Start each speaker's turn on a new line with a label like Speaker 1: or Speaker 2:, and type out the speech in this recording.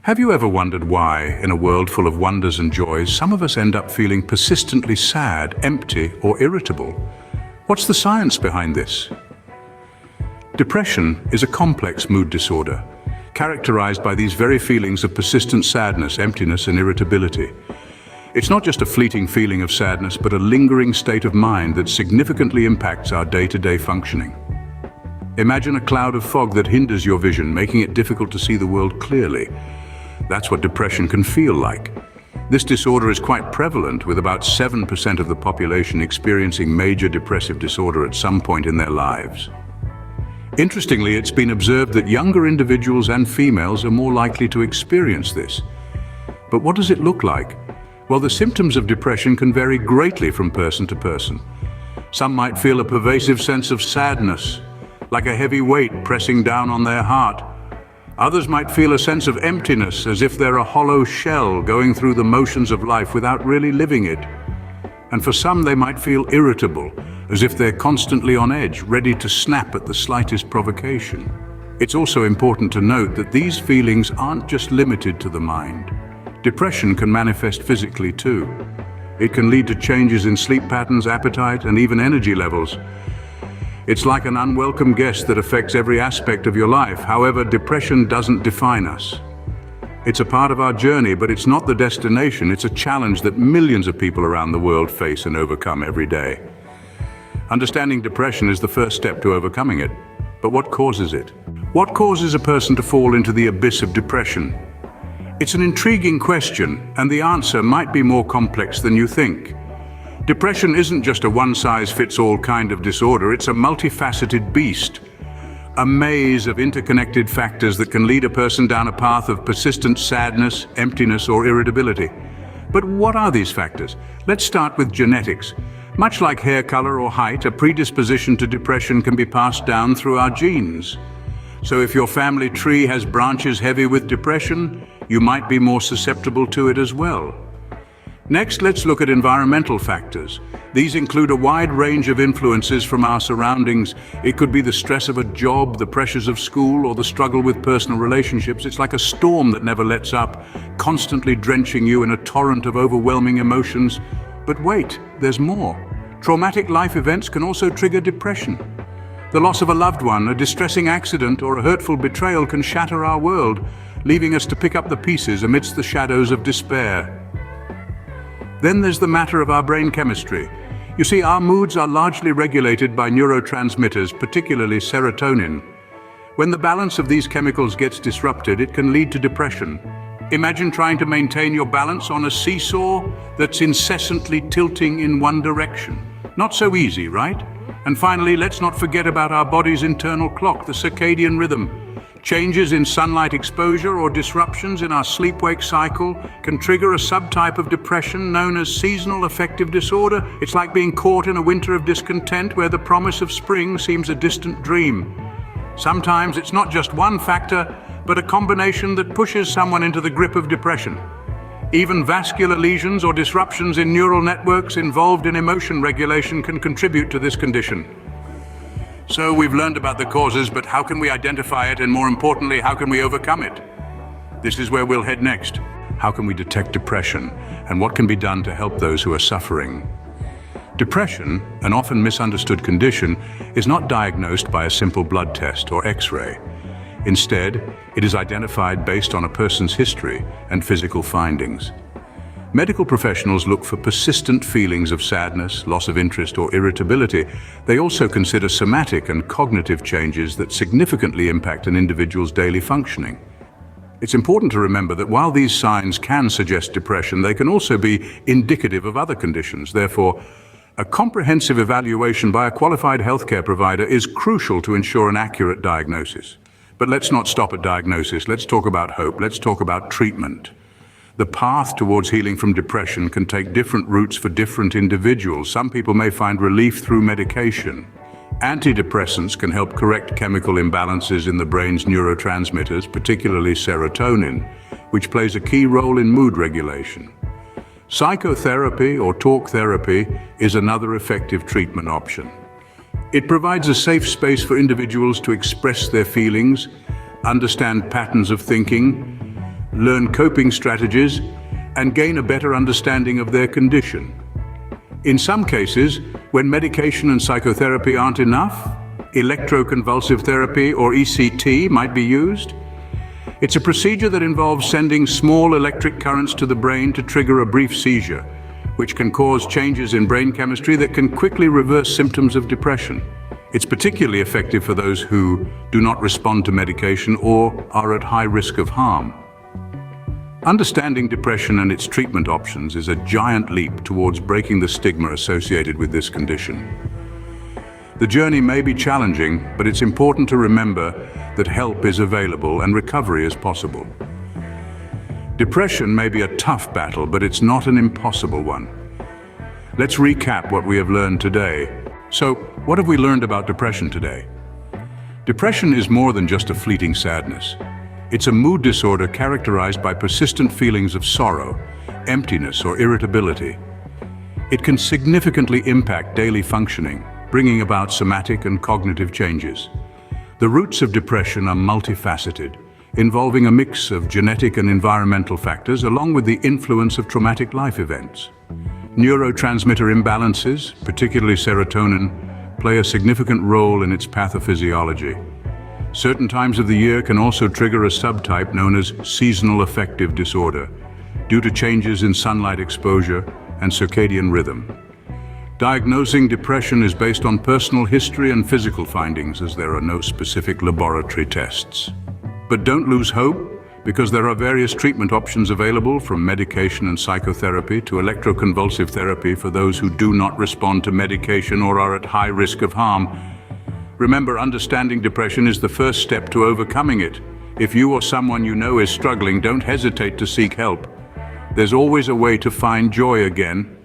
Speaker 1: Have you ever wondered why, in a world full of wonders and joys, some of us end up feeling persistently sad, empty, or irritable? What's the science behind this? Depression is a complex mood disorder, characterized by these very feelings of persistent sadness, emptiness, and irritability. It's not just a fleeting feeling of sadness, but a lingering state of mind that significantly impacts our day-to-day functioning. Imagine a cloud of fog that hinders your vision, making it difficult to see the world clearly. That's what depression can feel like. This disorder is quite prevalent, with about 7% of the population experiencing major depressive disorder at some point in their lives. Interestingly, it's been observed that younger individuals and females are more likely to experience this. But what does it look like? Well, the symptoms of depression can vary greatly from person to person. Some might feel a pervasive sense of sadness, like a heavy weight pressing down on their heart. Others might feel a sense of emptiness, as if they're a hollow shell going through the motions of life without really living it. And for some, they might feel irritable, as if they're constantly on edge, ready to snap at the slightest provocation. It's also important to note that these feelings aren't just limited to the mind. Depression can manifest physically too. It can lead to changes in sleep patterns, appetite, and even energy levels. It's like an unwelcome guest that affects every aspect of your life. However, depression doesn't define us. It's a part of our journey, but it's not the destination. It's a challenge that millions of people around the world face and overcome every day. Understanding depression is the first step to overcoming it. But what causes it? What causes a person to fall into the abyss of depression? It's an intriguing question, and the answer might be more complex than you think. Depression isn't just a one-size-fits-all kind of disorder, it's a multifaceted beast. A maze of interconnected factors that can lead a person down a path of persistent sadness, emptiness, or irritability. But what are these factors? Let's start with genetics. Much like hair color or height, a predisposition to depression can be passed down through our genes. So if your family tree has branches heavy with depression, you might be more susceptible to it as well. Next, let's look at environmental factors. These include a wide range of influences from our surroundings. It could be the stress of a job, the pressures of school, or the struggle with personal relationships. It's like a storm that never lets up, constantly drenching you in a torrent of overwhelming emotions. But wait, there's more. Traumatic life events can also trigger depression. The loss of a loved one, a distressing accident, or a hurtful betrayal can shatter our world, leaving us to pick up the pieces amidst the shadows of despair. Then there's the matter of our brain chemistry. You see, our moods are largely regulated by neurotransmitters, particularly serotonin. When the balance of these chemicals gets disrupted, it can lead to depression. Imagine trying to maintain your balance on a seesaw that's incessantly tilting in one direction. Not so easy, right? And finally, let's not forget about our body's internal clock, the circadian rhythm. Changes in sunlight exposure or disruptions in our sleep-wake cycle can trigger a subtype of depression known as seasonal affective disorder. It's like being caught in a winter of discontent where the promise of spring seems a distant dream. Sometimes it's not just one factor, but a combination that pushes someone into the grip of depression. Even vascular lesions or disruptions in neural networks involved in emotion regulation can contribute to this condition. So we've learned about the causes, but how can we identify it, and more importantly, how can we overcome it? This is where we'll head next. How can we detect depression, and what can be done to help those who are suffering? Depression, an often misunderstood condition, is not diagnosed by a simple blood test or X-ray. Instead, it is identified based on a person's history and physical findings. Medical professionals look for persistent feelings of sadness, loss of interest, or irritability. They also consider somatic and cognitive changes that significantly impact an individual's daily functioning. It's important to remember that while these signs can suggest depression, they can also be indicative of other conditions. Therefore, a comprehensive evaluation by a qualified healthcare provider is crucial to ensure an accurate diagnosis. But let's not stop at diagnosis. Let's talk about hope. Let's talk about treatment. The path towards healing from depression can take different routes for different individuals. Some people may find relief through medication. Antidepressants can help correct chemical imbalances in the brain's neurotransmitters, particularly serotonin, which plays a key role in mood regulation. Psychotherapy or talk therapy is another effective treatment option. It provides a safe space for individuals to express their feelings, understand patterns of thinking, learn coping strategies, and gain a better understanding of their condition. In some cases, when medication and psychotherapy aren't enough, electroconvulsive therapy or ECT might be used. It's a procedure that involves sending small electric currents to the brain to trigger a brief seizure, which can cause changes in brain chemistry that can quickly reverse symptoms of depression. It's particularly effective for those who do not respond to medication or are at high risk of harm. Understanding depression and its treatment options is a giant leap towards breaking the stigma associated with this condition. The journey may be challenging, but it's important to remember that help is available and recovery is possible. Depression may be a tough battle, but it's not an impossible one. Let's recap what we have learned today. So, what have we learned about depression today? Depression is more than just a fleeting sadness. It's a mood disorder characterized by persistent feelings of sorrow, emptiness, or irritability. It can significantly impact daily functioning, bringing about somatic and cognitive changes. The roots of depression are multifaceted, involving a mix of genetic and environmental factors along with the influence of traumatic life events. Neurotransmitter imbalances, particularly serotonin, play a significant role in its pathophysiology. Certain times of the year can also trigger a subtype known as seasonal affective disorder, due to changes in sunlight exposure and circadian rhythm. Diagnosing depression is based on personal history and physical findings, as there are no specific laboratory tests. But don't lose hope, because there are various treatment options available, from medication and psychotherapy to electroconvulsive therapy for those who do not respond to medication or are at high risk of harm. Remember, understanding depression is the first step to overcoming it. If you or someone you know is struggling, don't hesitate to seek help. There's always a way to find joy again.